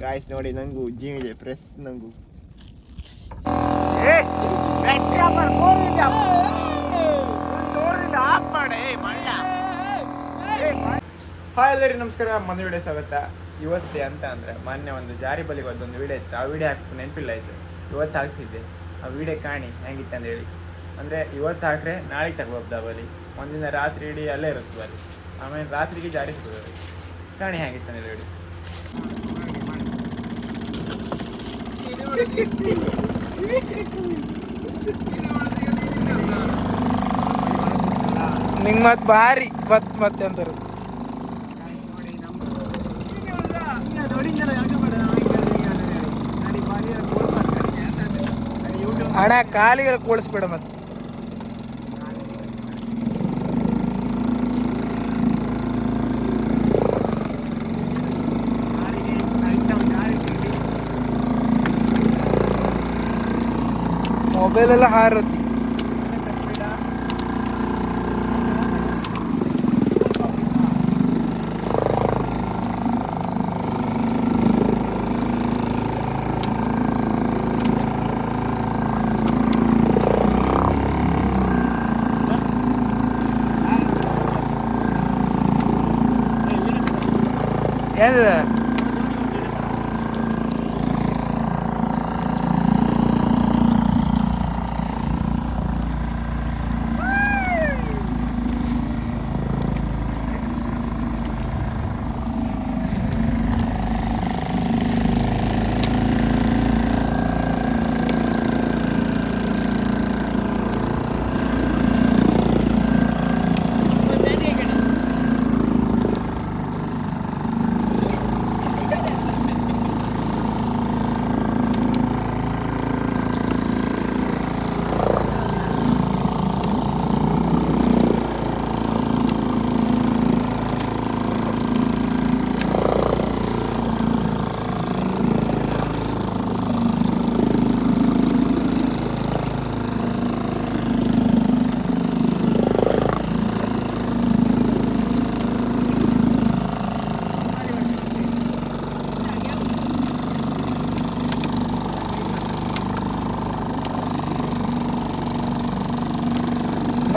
Guys ನೋಡಿ ನಂಗೂ ಜೀವಿದೆ press ನಂಗೂ ಹಾಯ್ ಎಲ್ಲರಿಗೂ ನಮಸ್ಕಾರ. ಮನೆ ವಿಡಿಯೋ ಸ್ವಾಗತ. ಇವತ್ತೇ ಅಂತ ಅಂದರೆ ಮೊನ್ನೆ ಒಂದು ಜಾರಿ ಬಲಿಗೆ ಒಂದು ವಿಡಿಯೋ ಇತ್ತು. ಆ ವಿಡಿಯೋ ಹಾಕಿ ನೆನಪಿಲ್ಲ ಇತ್ತು. ಇವತ್ತು ಹಾಕ್ತಿದ್ದೆ. ಆ ವಿಡಿಯೋ ಕಾಣಿ ಹೆಂಗಿತ್ತು ಅಂತೇಳಿ. ಅಂದರೆ ಇವತ್ತು ಹಾಕಿದ್ರೆ ನಾಳೆಗೆ ತಗೋಬೋದ ಬಲಿ. ಒಂದಿನ ರಾತ್ರಿ ಇಡೀ ಅಲ್ಲೇ ಇರುತ್ತೆ ಬಲಿ. ಆಮೇಲೆ ರಾತ್ರಿಗೆ ಜಾರಿ ಸಿಗೋದು. ಕಾಣಿ ಹೆಂಗಿತ್ತು ಅಂತೇಳಿ ವಿಡಿಯೋ. ನಿಂಗೆ ಮತ್ತೆ ಭಾರಿ ಮತ್ತೆ ಅಂತಾರೆ ಅಣ್ಣ ಕಾಲಿಗೆ ಕೂಡಿಸ್ಬೇಡ ಮತ್ತೆ. ಮೊಬೈಲ್ ಎಲ್ಲ ಹಾರತಿ. ಏನಿದೆ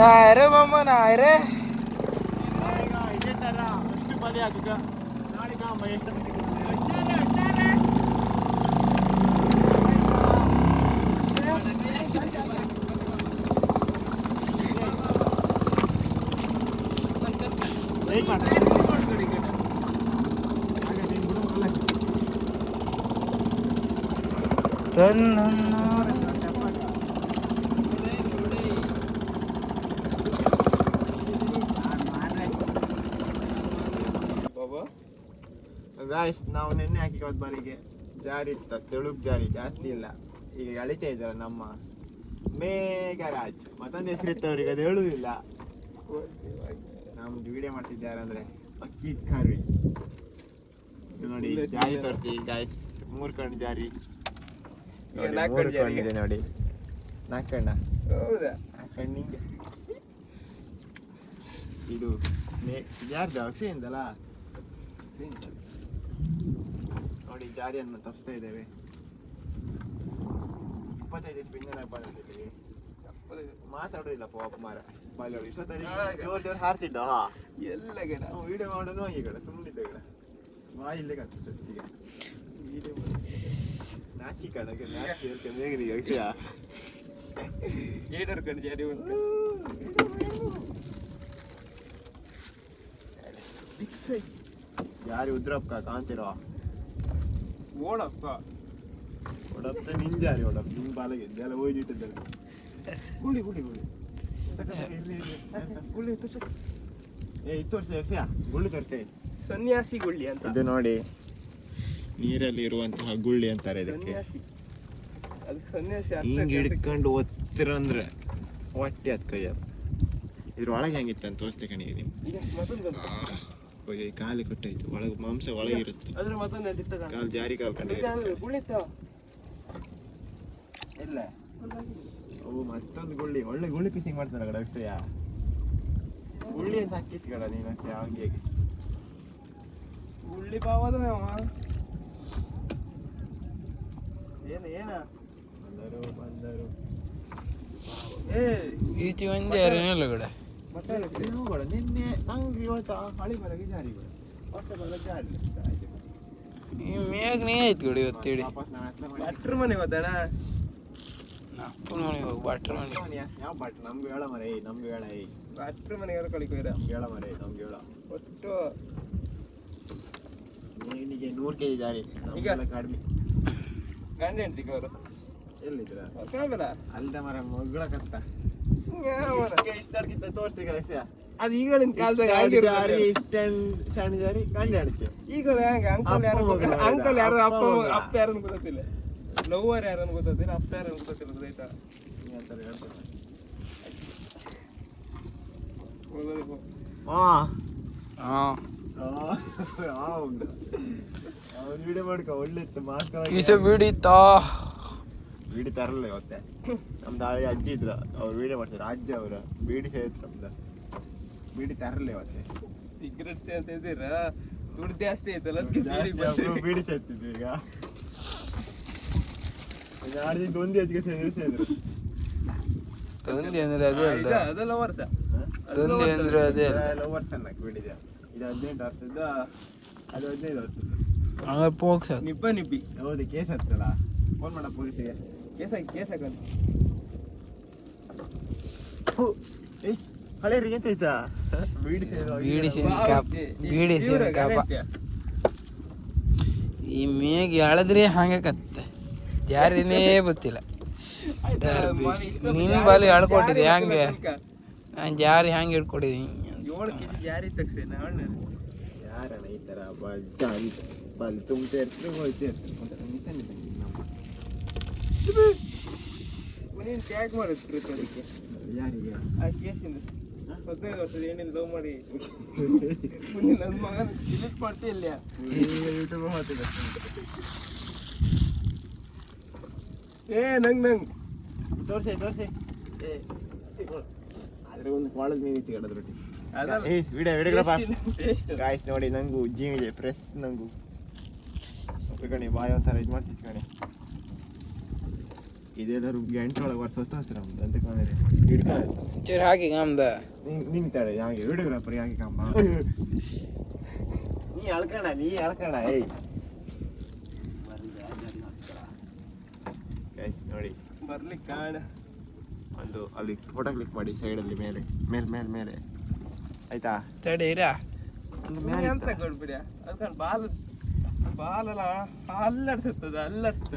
ನಾಯರೆ ಮಮ್ಮ ನಾಯರೆ ಇದೇ ಥರ ಅಷ್ಟು ಬಲಿ ಆಗುತ್ತ ನಾಳೆಗೆ ಎಷ್ಟು ಗಾಯ್ಸ್ ನಾವು ನೆನ್ನೆ ಹಾಕಿರೋದು ಬಲಿಗೆ ಜಾರಿ ಇತ್ತ ತೆಳುಗ್ ಜಾರಿ ಜಾಸ್ತಿ ಇಲ್ಲ. ಈಗ ಎಳಿತಾ ಇದ್ದಾರೆ ನಮ್ಮ ಮೇಘರಾಜ್. ಮತ್ತೊಂದು ಹೆಸರಿತ್ತು ಅವ್ರಿಗೆ, ಅದು ಹೇಳುವುದಿಲ್ಲ. ನಮ್ದು ವಿಡಿಯೋ ಮಾಡ್ತಿದ್ದಾರೆ ಅಂದ್ರೆ ಅಕ್ಕಿ ಕರ್ವಿ ನೋಡಿ. ಜಾರಿ ತೋರಿಸಿ ಗಾಯ್ಸ್, 3 ಕಣ್ಣು ಜಾರಿ, 3 ಕಣ್ಣಿದೆ ನೋಡಿ. 4 ಕಣ್ಣ, ಹೌದಾ? 4 ಕಣ್ಣಿಂಗೆ ಇದು ಯಾರ್ದು ಅಕ್ಷಯಿಂದಲ್ಲ ನೋಡಿ. ಜಾರಿಯನ್ನು ತಪ್ಪಿಸ್ತಾ ಇದ್ದೇವೆ. 25 ಇಂಜನ್ ಬಂದಿದ್ದೀವಿ. ಮಾತಾಡೋದಿಲ್ಲ ಪಾಪ ಮಾರ ಬಾಲ್ಯವರು. ಇಷ್ಟೊತ್ತಲ್ಲಿ ಹಾರ್ತಿದ್ದ ಎಲ್ಲ ಗಿಡ ವಿಡಿಯೋ ಮಾಡೋನು ಈ ಕಡೆ ಸುಮ್ಮನಿದ್ದ ಗಿಡ ಬಾಯಿಲ್ಲೇ ಕಾಗ್ತದೆ. ಈಗ ವಿಡಿಯೋ ನಾಚಿ ಕಡೆಗೆ ನಾಚಿ ಹೇಳ್ತೇನೆ ಹೇಗೆ ನೀವು ವಿಷಯ ಏನಾರು ಕಡೆ ಜಾರಿ ಉಂಟು. ಯಾರು ಉದ್ರಪ್ಪ ಕಾಣ್ತಿರೋ ಓಡಪ್ಪ ಓಡಪ್ಪ ನಿನ್ ಜಾರಿ ಓಡಪ್ಪ ನಿನ್ ಬಾಲಗೆ ಇದೆಲ್ಲ ಹೋಯ್ದಿಟ್ಟಿದ್ದಾರೆ. ಗುಳಿ ಗುಳಿ ಗುಳಿ ಗುಳಿ ತೋರಿಸಿ ಗುಳ್ಳಿ ತೋರಿಸಿ. ಸನ್ಯಾಸಿ ಗುಳ್ಳಿ ಅಂತ ಇದು ನೋಡಿ. ನೀರಲ್ಲಿ ಇರುವಂತಹ ಗುಳ್ಳಿ ಅಂತಾರೆ ಇದಕ್ಕೆ. ಹಿಂಗೆ ಹಿಡ್ಕೊಂಡು ಒತ್ತಿರಂದ್ರೆ ಹೊಟ್ಟೆ ಅದ್ ಕೈಯಲ್ಲಿ. ಇದ್ರೊಳಗೆ ಹೆಂಗಿತ್ತಂತ ತೋರಿಸ್ತೆ ಕಣಿ ನಿಮ್ಗೆ. ಕಾಲಿ ಕೊಟ್ಟಾಯ್ತು, ಒಳಗೆ ಮಾಂಸ ಒಳಗೆ ಇರುತ್ತೆ. ಕಾಲು ಜಾರಿ ಕಾಲು ಕಂಡು ಇಲ್ಲ. ಅವು ಮತ್ತೊಂದು ಗುಳ್ಳಿ, ಒಳ್ಳೆ ಗುಳ್ಳಿ ಪೀಸಿಂಗ್ ಮಾಡ್ತಾರೆ ಕಡೆ ಅಕ್ಷಯ. ಗುಳ್ಳಿ ಸಾಕಿತ್ತು ಕಡ ನೀನು ಅಷ್ಟೇ. ಹಂಗೆ ಗುಳ್ಳಿ ಪಾವದ ಬಂದರು ಈಚೆ ಒಂದೇ ಯಾರೇನಿಲ್ಲ ಕಡೆ ನಿನ್ನೆ ನಂಗೆ ಇವತ್ತು ಹಳಿ ಬರಗೆ ಜಾರಿ ವರ್ಷ ಬರ ಜಾರಿ ಈ ಮೇಘ ನೀ ಆಯ್ತು ಕಡೆ ಇವತ್ತೇಳಿ ಭಟ್ರ ಮನೆ ಹೋದಣ ಅಪ್ಪನ ಮನೆಗೆ ಹೋಗಿ ಭಟ್ರ ಮನೆ ಯಾವ ಭಟ್ ನಮ್ಗೆ ಹೇಳ ಮರೆ ನಮ್ಗೆ ಹೇಳ ಭಟ್ರ ಮನೆಗೆ ಕಳಿಕೋರ ನಮ್ಗೆ ಹೇಳ ಮರೆ ನಮ್ಗೆ ಹೇಳ ಒಟ್ಟು ನಿನಗೆ 100 kg ಜಾರಿ ಈಗ ಕಡಿಮೆ ಗಂಡ ಹೆಂಡ್ತಿಗೆ ಅವರು ಎಲ್ಲಿದ್ರ ಅಲ್ದ ಮರ ಮಗಳ ಕತ್ತ ಇಷ್ಟಕ್ಕಿಂತ ತೋರಿಸಿ ಅದು ಈಗಳಿನ ಕಾಲದಾಗ ಸಣ್ಣ ಜಾರಿ ಗಂಡ ಹೆಂಡ್ತಿ ಈಗ ಅಂಕಲ್ ಯಾರು ಅಪ್ಪ ಯಾರನ್ನು ಗೊತ್ತಿಲ್ಲ ಲವ್ವರ್ ಯಾರನ್ನು ಗೊತ್ತಿಲ್ಲ ಅಪ್ಪ ಯಾರನ್ನು ಗೊತ್ತಿಲ್ಲ ರೈತ ಅವ್ನು ವಿಡಿಯೋ ಮಾಡ್ಕೊ ಒಳ್ಳೆ ಇತ್ತು ಕಿಸೆ ಬೀಡಿತಾ ಬೀಡಿ ತರಲ್ಲ ಇವತ್ತೆ ನಮ್ದು ಹಳೆ ಅಜ್ಜಿ ಇದ್ರ ಅವ್ರು ವಿಡಿಯೋ ಮಾಡ್ತಾರೆ ಅಜ್ಜಿ ಅವ್ರ ಬೀಡಿ ಸೇರಿದ್ರು ನಮ್ದು ಬೀಡಿ ತರಲ್ಲ ಇವತ್ತೆ ಸಿಗರೆಟ್ ಅಂತ ಇದ್ದೀರ ದುಡ್ಡು ಜಾಸ್ತಿ ಐತಲ್ಲ ಬೀಡಿ ಸೇರ್ತಿದ್ವಿ ಈಗ ನಾಡಿದ್ದು ಒಂದು ಹೆಚ್ಚಿಗೆ ಸೇರಿದ್ರು ತಂದೆ ಅಂದ್ರೆ ಅದೇ ಅಲ್ಲ ಅದೆಲ್ಲ ವರ್ಷ ತಂದೆ ಅಂದ್ರೆ ಅದೇ ಎಲ್ಲ ವರ್ಷ ಅನ್ನಕ್ಕೆ ಬೀಡಿದೆ ಇದು 18 ವರ್ಷದ ಅದು 15 ವರ್ಷದ ಹಂಗ ಪೋಕ್ಸ ನಿಬ್ಬಿ ಹೌದು ಕೇಸ್ ಹತ್ತಲ್ಲ ಫೋನ್ ಮಾಡ ಪೊಲೀಸಿಗೆ ಕೇಸ್ ಹಾಕಂತ ಹಳೆಯರಿಗೆ ಎಂತ ಆಯ್ತಾ ಬೀಡಿ ಸೇರಿ ಕಾಪ ಈ ಮೇಘ ಎಳದ್ರೆ ಹಂಗೆ ಕತ್ತೆ ಯಾರಿನೇ ಗೊತ್ತಿಲ್ಲ ನಿನ್ ಬಾಲಿ ಹೇಳ್ಕೊಟ್ಟಿದ್ದೆ ಹಂಗೆ ನಾನು ಜಾರಿ ಹಂಗೆ ಹಿಡ್ಕೊಟ್ಟಿದ್ದೀನಿ 7 kg ಜಾರಿ ತಕ್ಷಣ ಯಾರಣ್ಣ ಈ ಥರ ಜಾರಿ ಬಲ್ ತುಂಬ್ತಾ ಇರ್ತಾರೆ ಹೋಯ್ತಾ ಇರ್ತಾರೆ ನೀನು ಟ್ಯಾಗ್ ಮಾಡಿದ್ರು ಅದಕ್ಕೆ ಯಾರಿಗೆ ಆ ಕೇಸಿಂದ 15 ವರ್ಷದ ಏನೇನು ಲವ್ ಮಾಡಿ ಮುಂದೆ ನನ್ನ ಮಗನ ಡಿಲೀಟ್ ಮಾಡ್ತೀಯ ಇಲ್ಲ ಯೂಟ್ಯೂಬ್ ಮಾಡ್ತಿದ್ದೆ ನಂಗೆ ತೋರಿಸಿ ಆದ್ರೆ ಒಂದು ಕಾಳದ ಮೀನು ಇತ್ತು ಕಡದ ರೊಟ್ಟಿ ಗಾಯ್ಸ್ ನೋಡಿ ನಂಗೂ ಜೀವ ಇದೆ ಪ್ರೆಸ್ ನಂಗೂ ಕಣಿ ಬಾಯಿ ಒಂಥರ ಇದು ಮಾಡ್ತಿತ್ತು ಕಣಿ ಇದೆಲ್ಲರೂ ಗಂಟೊಳಗೆ ವರ್ಷ ಹೊತ್ತು ನಮ್ದು ಅಂತ ಕಾಣಿದೆ ಚೂರು ಹಾಕಿ ನಮ್ದ ನಿಂತಾಳೆ ಯಾಕೆ ವಿಡಿಯೋಗ್ರಾಫರ್ ಯಾಕೆ ಕಮ್ಮ ನೀ ಅಳ್ಕಣ ಏಯ್ ಗೈಸ್ ನೋಡಿ ಬರ್ಲಿಕ್ಕೆ ಕಾಣ ಒಂದು ಅಲ್ಲಿ ಫೋಟೋ ಕ್ಲಿಕ್ ಮಾಡಿ ಸೈಡಲ್ಲಿ ಮೇಲೆ ಆಯ್ತಾ ತಡೀರಾ ಅಂತ ಕೊಡ್ಬಿಡಿ ಅದಕ್ಕೆ ಬಾಲೆಲ್ಲ ಅಲ್ಲಾಡ್ಸುತ್ತದೆ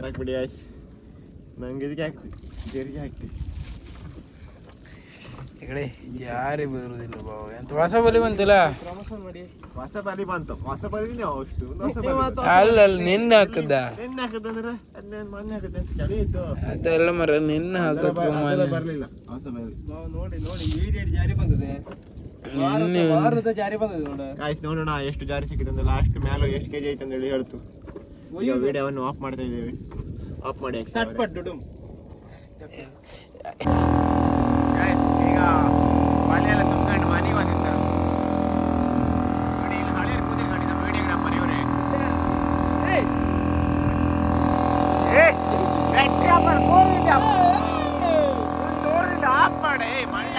ಹಾಕ್ಬಿಡಿ ಆಯ್ಸ್ ನಂಗೆ ಇದಕ್ಕೆ ಹಾಕ್ತಿ ಜರಿಗೆ ಹಾಕ್ತಿ ಈ ಕಡೆ ಯಾರೇ ಬರುವುದಿಲ್ಲ ಬಾವು ಎಂತ ಹೊಸ ಬಲಿ ಬಂತಿಲ್ಲ ಪ್ರಮೋಷನ್ ಮಾಡಿ ಹೊಸ ಬಲಿ ಬಂತು ಹೊಸ ಬಲಿನೇ ಅಷ್ಟು ಅಲ್ಲ ನಿನ್ನ ಹಾಕದ ಅಂದ್ರೆ ಅದನ್ನ ಮೊನ್ನೆ ಹಾಕದ ಚಳಿ ಇತ್ತು ಅದೆಲ್ಲ ಮರ ನಿನ್ನ ಹಾಕದ ಬರಲಿಲ್ಲ ಹೊಸ ಬಲಿ ನೋಡಿ ಇಮಿಡಿಯೇಟ್ ಜಾರಿ ಬಂದಿದೆ ವಾರದ ಜಾರಿ ಬಂದಿದೆ ನೋಡ ಗಾಯ್ಸ್ ನೋಡೋಣ ಎಷ್ಟು ಜಾರಿ ಸಿಕ್ಕಿದೆ ಅಂತ ಲಾಸ್ಟ್ ಮೇಲೆ ಎಷ್ಟು ಕೆಜಿ ಐತೆ ಅಂತ ಹೇಳಿ ಹೇಳ್ತು ಈಗ ವಿಡಿಯೋವನ್ನು ಆಫ್ ಮಾಡ್ತಾ ಇದ್ದೇವೆ ಆಫ್ ಮಾಡಿ ಚಟ್ಪಟ್ ಡುಡುಮ್ ಈಗ ಮನೆಯೆಲ್ಲ ತುಂಬ್ಕೊಂಡು ಮನೆಗೆ ಬಂದಿದ್ದ ನೋಡಿ ಇಲ್ಲಿ ಹಳೆಯ ಕೂತಿರ್ಕೊಂಡು ನಮ್ಮ ವಿಡಿಯೋಗ್ರಾಫರ್ ಇವರೇ ಬ್ಯಾಟ್ರಿ ಆಫ್ ಮಾಡಿ ತೋರಿಲ್ಲ ಆಫ್ ಮಾಡಿ ಮಳ್ಳ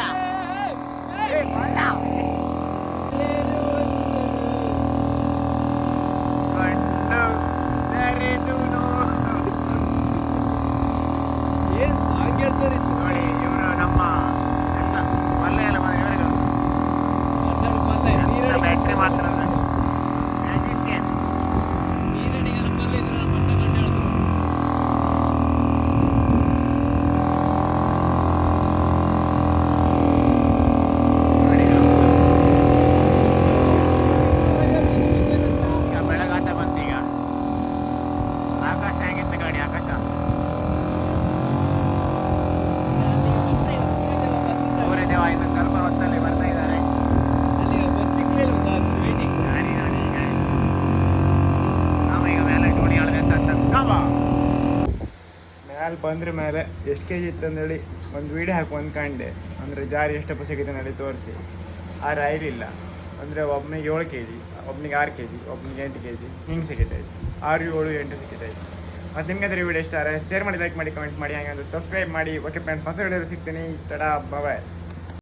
ನೋಡಿ ಇವರು ನಮ್ಮ ಎಲ್ಲ ಮಲ್ಲೆ ಎಲ್ಲ ಬ್ಯಾಟ್ರಿ ಮಾಡ್ತಾರೆ ಮ್ಯಾಜಿಷಿಯನ್ ಬೆಳಗಾಟ ಬಂತೀಗ ಆಕಾಶ ಹೆಂಗಿತ್ತು ಗಾಡಿ ಆಕಾಶ ದೇವ ಇನ್ನು ಸ್ವಲ್ಪ ಹೊತ್ತಲ್ಲಿ ಬರ್ತಾ ಇದ್ದಾರೆ ನಾವೀಗ ಮೇಲೆ ಟೋಣಿ ಮೇಲೆ ಬಂದ್ರ ಮೇಲೆ ಎಷ್ಟು ಕೆ ಜಿ ಇತ್ತು ಅಂದೇಳಿ ಒಂದು ವೀಡಿಯೋ ಹಾಕಿ ಅಂದ್ಕೊಂಡೆ ಅಂದರೆ ಜಾರಿ ಎಷ್ಟಪ್ಪ ಸಿಗುತ್ತೆ ಹೇಳಿ ತೋರಿಸಿ ಆದ್ರೆ ಐಲಿಲ್ಲ ಅಂದರೆ ಒಬ್ಬನಿಗೆ 7 kg ಒಬ್ಬನಿಗೆ 6 kg ಒಬ್ಬನಿಗೆ 8 kg ಹಿಂಗೆ ಸಿಕ್ಕಿತಾಯ್ತು 6, 7, 8 ಸಿಕ್ಕಿತಾಯ್ತು ಮತ್ತು ನಿಮ್ಗೆ ವಿಡಿಯೋ ಇಷ್ಟ ಆದರೆ ಶೇರ್ ಮಾಡಿ, ಲೈಕ್ ಮಾಡಿ, ಕಮೆಂಟ್ ಮಾಡಿ, ಹಾಗೆ ಒಂದು ಸಬ್ಸ್ಕ್ರೈಬ್ ಮಾಡಿ. ಓಕೆ ಫ್ರೆಂಡ್ಸ್, ಹೊಸ ವಿಡಿಯೋ ಸಿಗ್ತೀನಿ. ಟಡಾ, ಬಾಯ್.